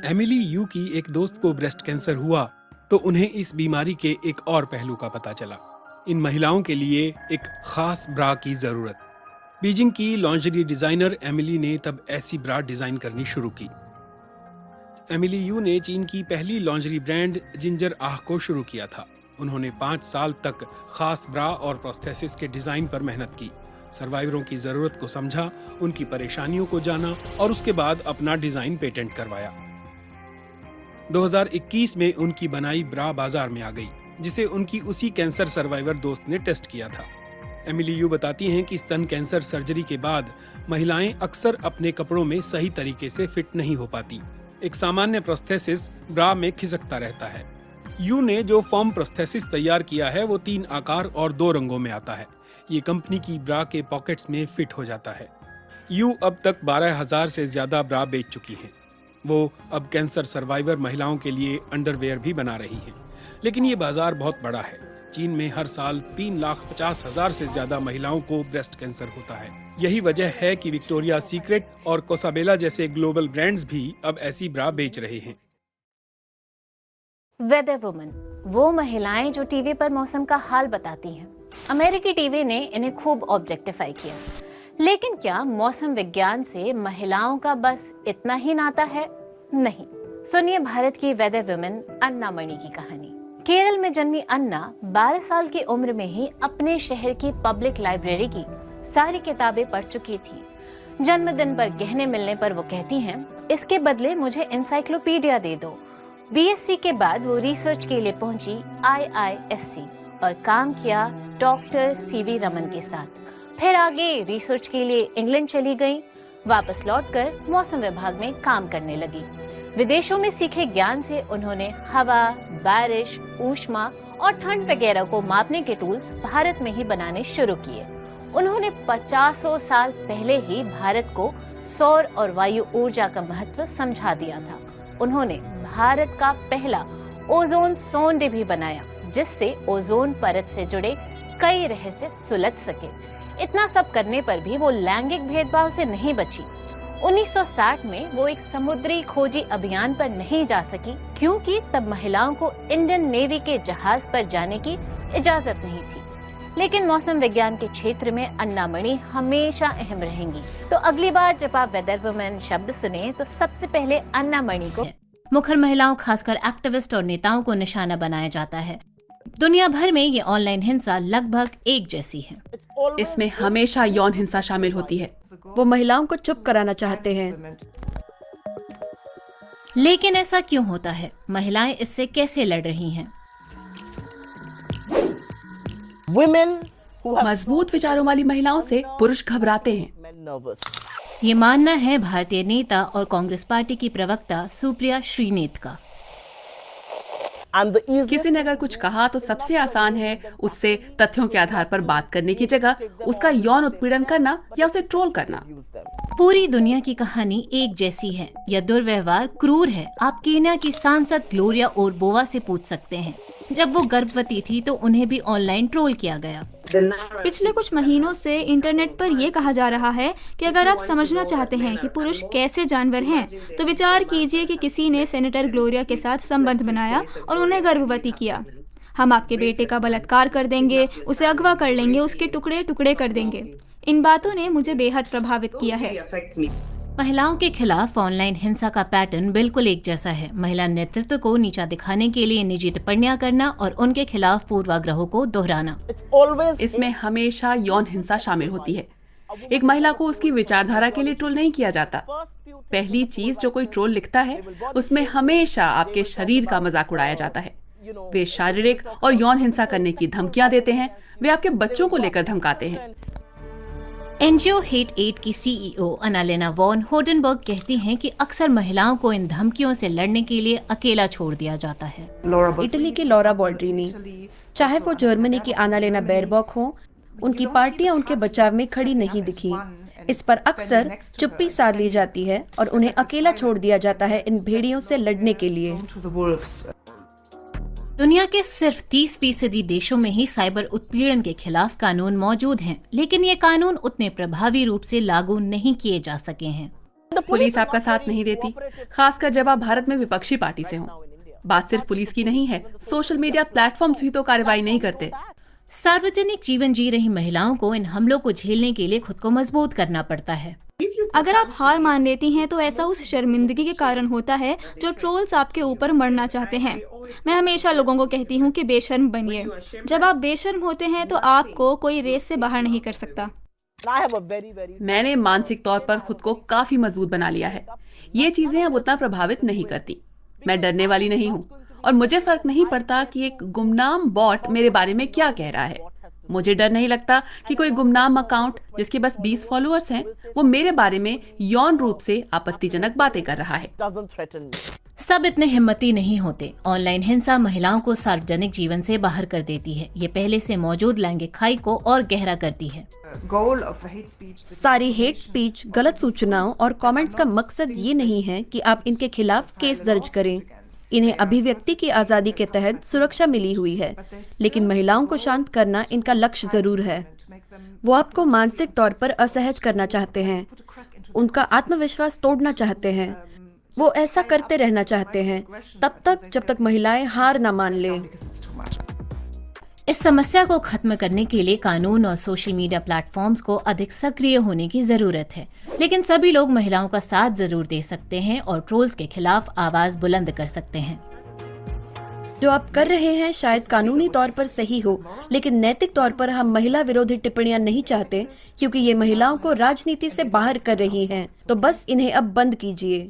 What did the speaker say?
Emily you की एक दोस्त को ब्रेस्ट कैंसर हुआ तो उन्हें इस बीमारी के एक और पहलू का पता चला। इन महिलाओं के लिए एक खास ब्रा की जरूरत। बीजिंग की लॉन्जरी डिजाइनर एमिली ने तब ऐसी ब्रा डिजाइन करनी शुरू की। एमिली यू ने चीन की पहली लॉन्जरी ब्रांड जिंजर आह को शुरू किया था। उन्होंने 5 साल तक खास ब्रा और प्रोस्थेसिस के डिजाइन पर मेहनत की, सर्वाइवरों की जरूरत को समझा, उनकी परेशानियों को जाना और उसके बाद अपना डिजाइन पेटेंट करवाया। 2021 में उनकी बनाई ब्रा बाजार में आ गई, जिसे उनकी उसी कैंसर सर्वाइवर दोस्त ने टेस्ट किया था। एमिली यू बताती हैं कि स्तन कैंसर सर्जरी के बाद महिलाएं अक्सर अपने कपड़ों में सही तरीके से फिट नहीं हो पाती। एक सामान्य प्रोस्थेसिस ब्रा में खिसकता रहता है। यू ने जो फॉर्म प्रोस्थेसिस तैयार किया है वो 3 आकार और 2 रंगों में आता है। ये कंपनी की ब्रा के पॉकेट्स में फिट हो जाता है। यू अब तक 12,000 से ज्यादा ब्रा बेच चुकी हैं। वो अब कैंसर सर्वाइवर महिलाओं के लिए अंडरवेयर भी बना रही हैं। लेकिन ये बाजार बहुत बड़ा है। चीन में हर साल 3,50,000 से ज्यादा महिलाओं को ब्रेस्ट कैंसर होता है। यही वजह है कि विक्टोरिया सीक्रेट और कोसाबेला जैसे ग्लोबल ब्रांड्स भी अब ऐसी ब्रा बेच रहे हैं। वेदर वुमन, वो महिलाएं जो टीवी पर मौसम का हाल बताती हैं। अमेरिकी टीवी ने इन्हें खूब ऑब्जेक्टिफाई किया। लेकिन क्या मौसम विज्ञान से महिलाओं का बस इतना ही नाता है? नहीं। सुनिए भारत की वेदर वुमन अन्ना मणि की कहानी। केरल में जन्मी अन्ना 12 साल की उम्र में ही अपने शहर की पब्लिक लाइब्रेरी की सारी किताबें पढ़ चुकी थी। जन्मदिन पर गहने मिलने पर वो कहती हैं, इसके बदले मुझे एनसाइक्लोपीडिया दे दो। बीएससी के बाद वो रिसर्च के लिए पहुंची IISc और काम किया डॉक्टर सीवी रमन के साथ। फिर आगे रिसर्च के लिए इंग्लैंड चली गई। वापस लौटकर मौसम विभाग में काम करने लगी। विदेशों में सीखे ज्ञान से उन्होंने हवा, बारिश, ऊष्मा और ठंड वगैरह को मापने के टूल्स भारत में ही बनाने शुरू किए। उन्होंने 50 साल पहले ही भारत को सौर और वायु ऊर्जा का महत्व समझा दिया था। उन्होंने भारत का पहला ओजोन सोंड भी बनाया, जिससे ओजोन परत से जुड़े कई रहस्य सुलझ सके। इतना सब करने पर भी वो लैंगिक भेदभाव से नहीं बची। 1960 में वो एक समुद्री खोजी अभियान पर नहीं जा सकी, क्योंकि तब महिलाओं को इंडियन नेवी के जहाज पर जाने की इजाजत नहीं थी। लेकिन मौसम विज्ञान के क्षेत्र में अन्ना मणि हमेशा अहम रहेंगी। तो अगली बार जब आप वेदर वुमन शब्द सुने तो सबसे पहले अन्ना मणि को। मुखर महिलाओं, खासकर एक्टिविस्ट और नेताओं को निशाना बनाया जाता है। दुनिया भर में ये ऑनलाइन हिंसा लगभग एक जैसी है। इसमें हमेशा यौन हिंसा शामिल होती है। वो महिलाओं को चुप कराना चाहते हैं। लेकिन ऐसा क्यों होता है? महिलाएं इससे कैसे लड़ रही हैं? मजबूत विचारों वाली महिलाओं से पुरुष घबराते हैं। ये मानना है भारतीय नेता और कांग्रेस पार्टी की प्रवक्ता सुप्रिया श्रीनेत का। किसी ने अगर कुछ कहा तो सबसे आसान है उससे तथ्यों के आधार पर बात करने की जगह उसका यौन उत्पीड़न करना या उसे ट्रोल करना। पूरी दुनिया की कहानी एक जैसी है। यह दुर्व्यवहार क्रूर है। आप कीनिया की सांसद ग्लोरिया ओरबोवा से पूछ सकते हैं। जब वो गर्भवती थी तो उन्हें भी ऑनलाइन ट्रोल किया गया। पिछले कुछ महीनों से इंटरनेट पर ये कहा जा रहा है कि अगर आप समझना चाहते हैं कि पुरुष कैसे जानवर हैं, तो विचार कीजिए कि किसी ने सेनेटर ग्लोरिया के साथ संबंध बनाया और उन्हें गर्भवती किया। हम आपके बेटे का बलात्कार कर देंगे, उसे अगवा कर लेंगे, उसके टुकड़े टुकड़े कर देंगे। इन बातों ने मुझे बेहद प्रभावित किया है। महिलाओं के खिलाफ ऑनलाइन हिंसा का पैटर्न बिल्कुल एक जैसा है। महिला नेतृत्व को नीचा दिखाने के लिए निजी टिप्पणियां करना और उनके खिलाफ पूर्वाग्रहों को दोहराना। इसमें हमेशा यौन हिंसा शामिल होती है। एक महिला को उसकी विचारधारा के लिए ट्रोल नहीं किया जाता। पहली चीज जो कोई ट्रोल लिखता है उसमें हमेशा आपके शरीर का मजाक उड़ाया जाता है। वे शारीरिक और यौन हिंसा करने की धमकियां देते हैं। वे आपके बच्चों को लेकर धमकाते हैं। एनजीओ हेट एड की सीईओ अनालेना वॉन होडनबर्ग कहती हैं कि अक्सर महिलाओं को इन धमकियों से लड़ने के लिए अकेला छोड़ दिया जाता है। इटली की लॉरा बोल्ड्रीनी, चाहे वो जर्मनी की आनालेना बेरबॉक हो, उनकी पार्टियां उनके बचाव में खड़ी नहीं दिखी। इस पर अक्सर चुप्पी साध ली जाती है और उन्हें अकेला छोड़ दिया जाता है इन भेड़ियों से लड़ने के लिए। दुनिया के सिर्फ 30% देशों में ही साइबर उत्पीड़न के खिलाफ कानून मौजूद हैं, लेकिन ये कानून उतने प्रभावी रूप से लागू नहीं किए जा सके हैं। पुलिस आपका साथ नहीं देती, खासकर जब आप भारत में विपक्षी पार्टी से हों। बात सिर्फ पुलिस की नहीं है, सोशल मीडिया प्लेटफॉर्म्स भी तो कार्रवाई नहीं करते। सार्वजनिक जीवन जी रही महिलाओं को इन हमलों को झेलने के लिए खुद को मजबूत करना पड़ता है। अगर आप हार मान लेती हैं तो ऐसा उस शर्मिंदगी के कारण होता है जो ट्रोल्स आपके ऊपर मरना चाहते हैं। मैं हमेशा लोगों को कहती हूँ कि बेशर्म बनिए। जब आप बेशर्म होते हैं तो आपको कोई रेस से बाहर नहीं कर सकता। मैंने मानसिक तौर पर खुद को काफी मजबूत बना लिया है। ये चीजें अब उतना प्रभावित नहीं करती। मैं डरने वाली नहीं हूँ और मुझे फर्क नहीं पड़ता कि एक गुमनाम बॉट मेरे बारे में क्या कह रहा है। मुझे डर नहीं लगता कि कोई गुमनाम अकाउंट जिसके बस 20 फॉलोअर्स हैं, वो मेरे बारे में यौन रूप से आपत्तिजनक बातें कर रहा है। सब इतने हिम्मती नहीं होते। ऑनलाइन हिंसा महिलाओं को सार्वजनिक जीवन से बाहर कर देती है। ये पहले से मौजूद लैंगिक खाई को और गहरा करती है। सारी हेट स्पीच, गलत सूचनाओं और कमेंट्स का मकसद ये नहीं है कि आप इनके खिलाफ केस दर्ज करें। इन्हें अभिव्यक्ति की आजादी के तहत सुरक्षा मिली हुई है, लेकिन महिलाओं को शांत करना इनका लक्ष्य जरूर है। वो आपको मानसिक तौर पर असहज करना चाहते हैं, उनका आत्मविश्वास तोड़ना चाहते हैं। वो ऐसा करते रहना चाहते हैं तब तक जब तक महिलाएं हार ना मान लें। इस समस्या को खत्म करने के लिए कानून और सोशल मीडिया प्लेटफॉर्म्स को अधिक सक्रिय होने की जरूरत है, लेकिन सभी लोग महिलाओं का साथ जरूर दे सकते हैं और ट्रोल्स के खिलाफ आवाज बुलंद कर सकते हैं। जो आप कर रहे हैं शायद कानूनी तौर पर सही हो, लेकिन नैतिक तौर पर हम महिला विरोधी टिप्पणियां नहीं चाहते, क्योंकि ये महिलाओं को राजनीति से बाहर कर रही हैं। तो बस इन्हें अब बंद कीजिए।